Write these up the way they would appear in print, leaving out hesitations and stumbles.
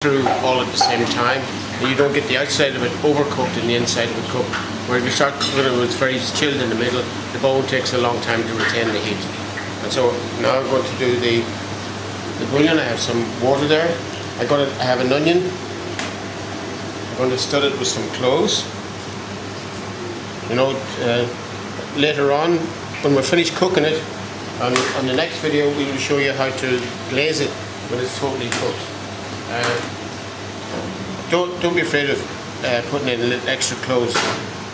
through all at the same time, and you don't get the outside of it overcooked and the inside of it cooked. Where if you start cooking it when it's very chilled in the middle, the bone takes a long time to retain the heat. And so now I'm going to do the bouillon. I have some water there. I have an onion. I'm going to stud it with some cloves. Later on, when we're finished cooking it, on the next video we will show you how to glaze it when it's totally cooked. Don't be afraid of putting in a little extra cloves.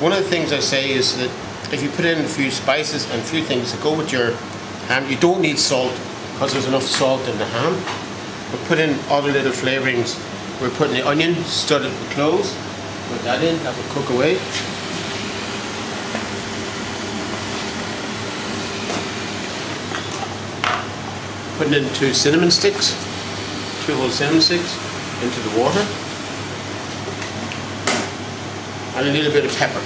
One of the things I say is that if you put in a few spices and a few things that go with your ham, you don't need salt because there's enough salt in the ham. But put in other little flavourings. We're putting the onion, studded with cloves. Put that in, that will cook away. Putting in 2 cinnamon sticks, 2 whole cinnamon sticks into the water, and a little bit of pepper.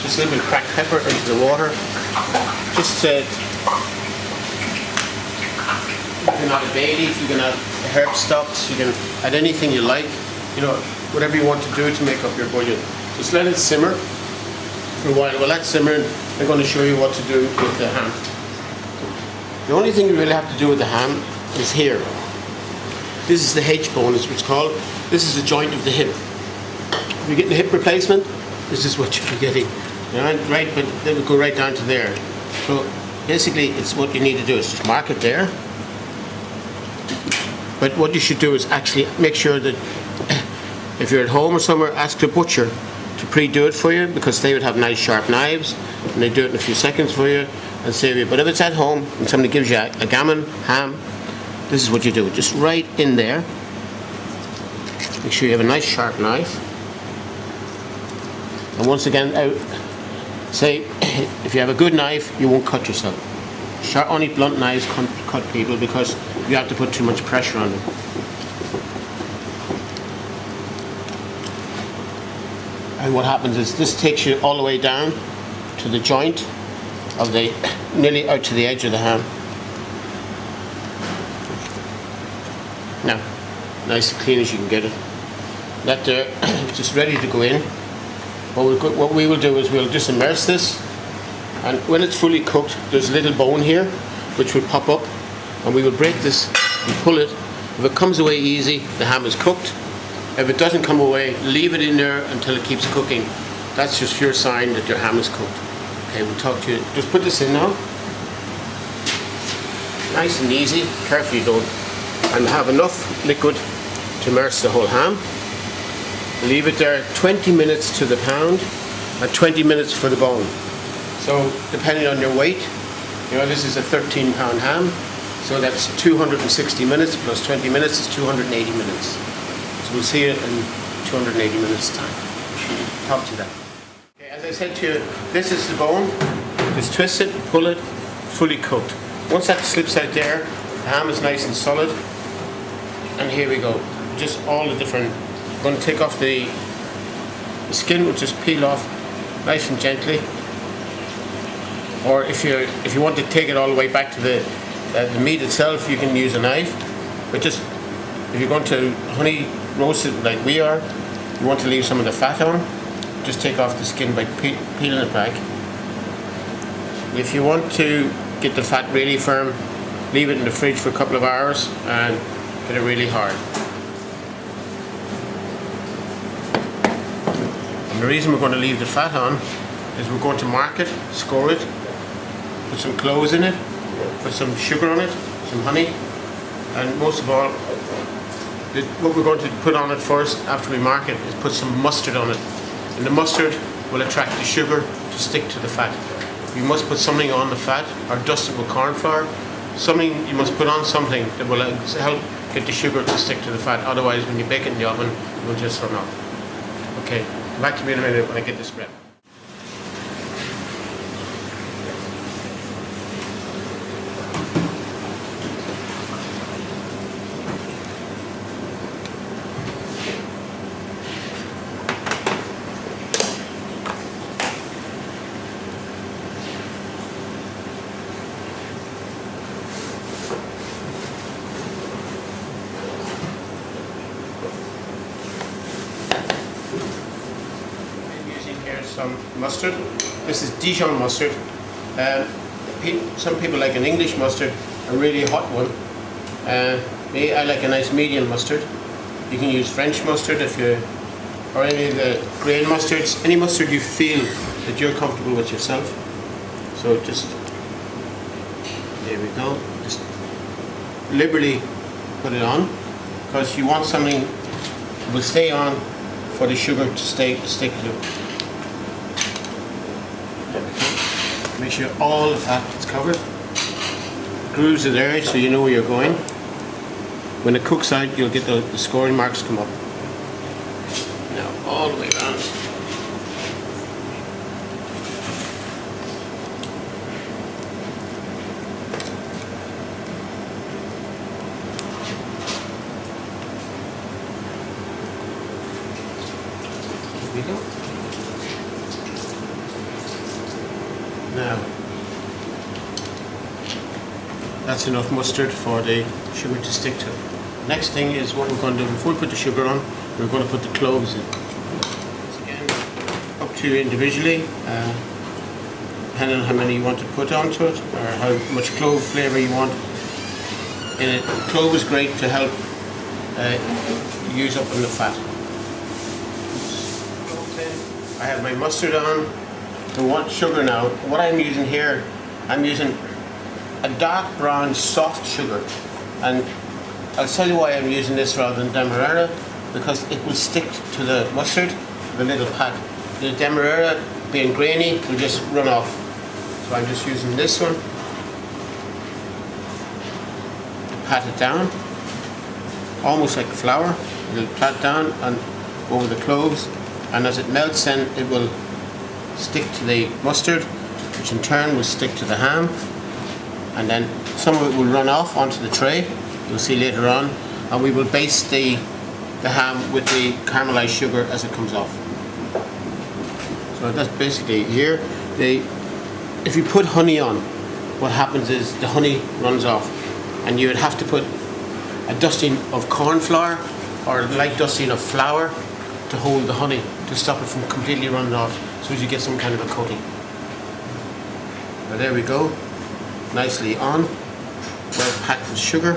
Just a little bit of cracked pepper into the water. Just you can add a bay leaf, you can add herb stocks, you can add anything you like. Whatever you want to do to make up your bouillon. Just let it simmer for a while. While that's simmering, I'm going to show you what to do with the ham. The only thing you really have to do with the ham is here. This is the H-bone, is what it's called. This is the joint of the hip. If you're getting a hip replacement, this is what you're getting. Right, but they would go right down to there. So basically, it's what you need to do is just mark it there. But what you should do is actually make sure that if you're at home or somewhere, ask the butcher to pre-do it for you, because they would have nice sharp knives and they do it in a few seconds for you and save you. But if it's at home and somebody gives you a gammon ham, this is what you do. Just right in there. Make sure you have a nice sharp knife. And once again, say if you have a good knife, you won't cut yourself. Only blunt knives cut people because you have to put too much pressure on them. And what happens is this takes you all the way down to the joint of nearly out to the edge of the ham. Now, nice and clean as you can get it. That there, just ready to go in. What we will do is we'll just immerse this, and when it's fully cooked, there's a little bone here which will pop up, and we will break this and pull it. If it comes away easy, the ham is cooked. If it doesn't come away, leave it in there until it keeps cooking. That's just your sign that your ham is cooked. Okay, we'll talk to you. Just put this in now. Nice and easy. Careful you don't. And have enough liquid to immerse the whole ham. Leave it there 20 minutes to the pound and 20 minutes for the bone. So depending on your weight, this is a 13-pound ham, so that's 260 minutes plus 20 minutes is 280 minutes. So we'll see it in 280 minutes time. Talk to you then. Okay, as I said to you, this is the bone. Just twist it, pull it, fully cooked. Once that slips out there, the ham is nice and solid. And here we go. Just all the different. I'm going to take off the skin, will just peel off nice and gently. Or if you want to take it all the way back to the meat itself, you can use a knife. But just if you're going to honey roast it like we are, you want to leave some of the fat on, just take off the skin by peeling it back. If you want to get the fat really firm, leave it in the fridge for a couple of hours and get it really hard. And the reason we're going to leave the fat on is we're going to mark it, score it, put some cloves in it, put some sugar on it, some honey, and most of all, what we're going to put on it first after we mark it is put some mustard on it. And the mustard will attract the sugar to stick to the fat. You must put something on the fat or dust it with corn flour. You must put on something that will help get the sugar to stick to the fat. Otherwise, when you bake it in the oven, it will just run off. Okay, come back to me in a minute when I get this ready. some mustard. This is Dijon mustard. Some people like an English mustard, a really hot one. I like a nice medium mustard. You can use French mustard or any of the grain mustards, any mustard you feel that you're comfortable with yourself. So just, there we go, just liberally put it on, because you want something that will stay on for the sugar to stick to. There we go. Make sure all the fat is covered. Grooves are there so you know where you're going. When it cooks out, you'll get the scoring marks come up. Now all the way around. Here we go. Now, that's enough mustard for the sugar to stick to. Next thing is what we're going to do before we put the sugar on. We're going to put the cloves in. Once again, up to you individually, depending on how many you want to put onto it or how much clove flavour you want. And clove is great to help use up on the fat. I have my mustard on. I want sugar now. What I'm using here, I'm using a dark brown soft sugar, and I'll tell you why I'm using this rather than demerara, because it will stick to the mustard, the little pad. The demerara, being grainy, will just run off. So I'm just using this one to pat it down, almost like flour. It'll pat down and over the cloves, and as it melts then it will stick to the mustard, which in turn will stick to the ham, and then some of it will run off onto the tray, you'll see later on, and we will baste the ham with the caramelized sugar as it comes off. So that's basically here. If you put honey on, what happens is the honey runs off, and you would have to put a dusting of corn flour or a light dusting of flour to hold the honey, to stop it from completely running off, so as you get some kind of a coating. Now there we go, nicely on, well packed with sugar,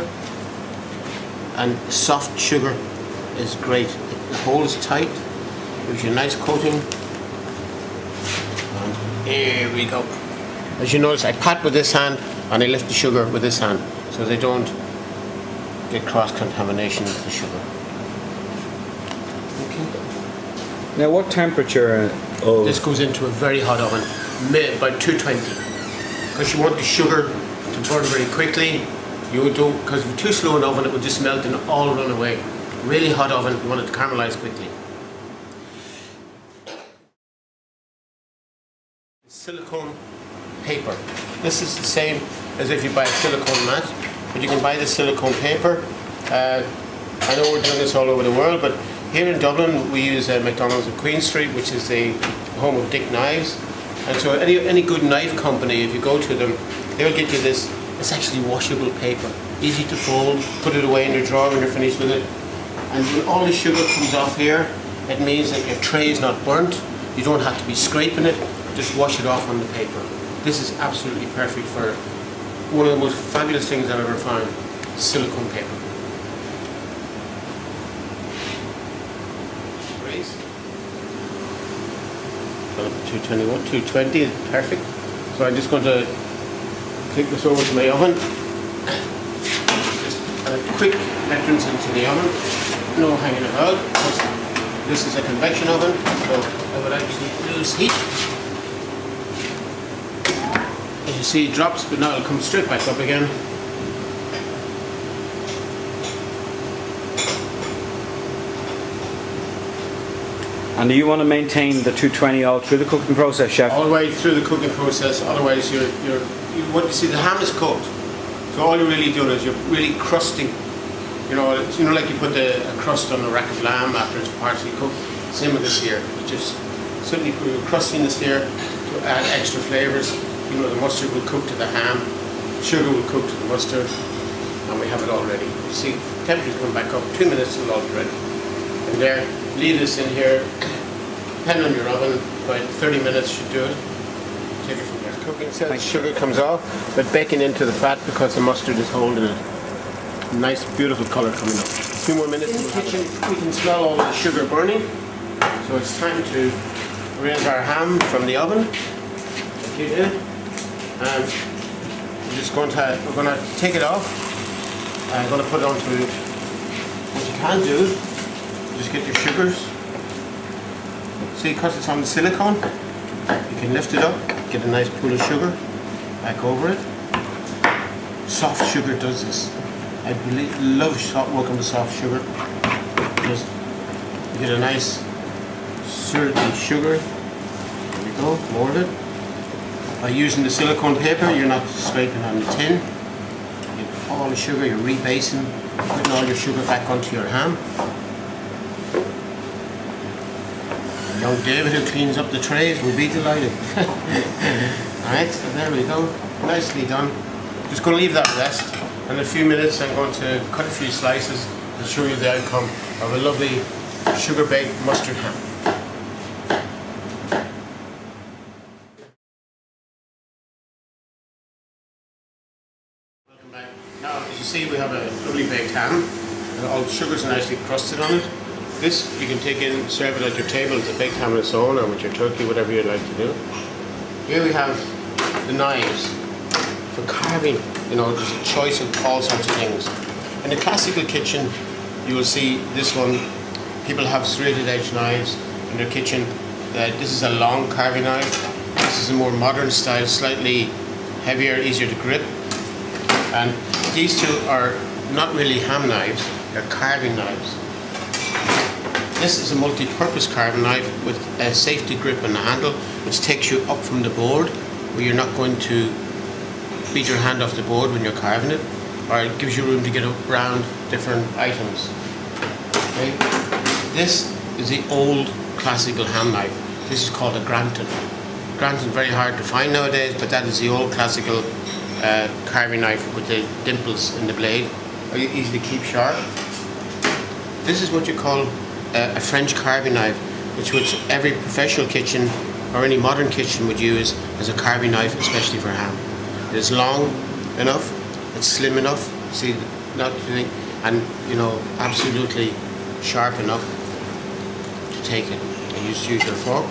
and soft sugar is great. It holds tight, gives you a nice coating, and here we go. As you notice, I pat with this hand and I lift the sugar with this hand, so they don't get cross-contamination with the sugar. Now, what temperature of... This goes into a very hot oven, about 220, because you want the sugar to burn very quickly. You don't, because if you're too slow in the oven, it will just melt and all run away. Really hot oven, you want it to caramelize quickly. Silicone paper. This is the same as if you buy a silicone mat, but you can buy the silicone paper. I know we're doing this all over the world, but here in Dublin we use McDonald's at Queen Street, which is the home of Dick Knives. And so any good knife company, if you go to them, they'll get you this. It's actually washable paper, easy to fold, put it away in your drawer when you're finished with it. And when all the sugar comes off here, it means that your tray is not burnt. You don't have to be scraping it, just wash it off on the paper. This is absolutely perfect for one of the most fabulous things I've ever found, silicone paper. Great. 221, 220 is perfect. So I'm just going to take this over to my oven. Just a quick entrance into the oven. No hanging about. This is a convection oven, so I would actually lose heat. As you see, it drops, but now it'll come straight back up again. And do you want to maintain the 220 all through the cooking process, chef? All the way through the cooking process, otherwise what you see, the ham is cooked. So all you're really doing is you're really crusting. You know, like you put a crust on a rack of lamb after it's partially cooked. Same with this here. You just simply put your crusting this here to add extra flavours. You know, the mustard will cook to the ham, sugar will cook to the mustard, and we have it all ready. You see, temperature's come back up. 2 minutes, it'll all be ready. And there, leave this in here depending on your oven, about 30 minutes should do it. Take it from there. Cooking until the sugar comes off, but baking into the fat because the mustard is holding it. Nice, beautiful colour coming up. A few more minutes in the kitchen, we can smell all the sugar burning. So it's time to raise our ham from the oven, like you did. And we're going to take it off. I'm going to put it onto it. What you can do, just get your sugars. See, because it's on the silicone, you can lift it up, get a nice pool of sugar back over it. Soft sugar does this. I love working with soft sugar. Just get a nice syrupy sugar. There we go, more of it. By using the silicone paper, you're not scraping on the tin. You get all the sugar, you're rebasing, putting all your sugar back onto your ham. Young David, who cleans up the trays, will be delighted. Alright, so there we go. Nicely done. Just going to leave that rest. And in a few minutes I'm going to cut a few slices and show you the outcome of a lovely sugar-baked mustard ham. Welcome back. Now, as you see, we have a lovely baked ham. And all the sugars are nicely crusted on it. This you can take in, serve it at your table as a baked ham and so on, or with your turkey, whatever you'd like to do. Here we have the knives for carving, just a choice of all sorts of things. In the classical kitchen, you will see this one. People have serrated edge knives in their kitchen. This is a long carving knife. This is a more modern style, slightly heavier, easier to grip. And these two are not really ham knives, they're carving knives. This is a multi-purpose carving knife with a safety grip on the handle, which takes you up from the board, where you're not going to beat your hand off the board when you're carving it, or it gives you room to get around different items. Okay. This is the old classical ham knife. This is called a Granton. Granton, very hard to find nowadays, but that is the old classical carving knife with the dimples in the blade, easy to keep sharp. This is what you call a French carving knife, which every professional kitchen or any modern kitchen would use as a carving knife, especially for ham. It is long enough, it's slim enough, see, and absolutely sharp enough to take it. And you just use your fork.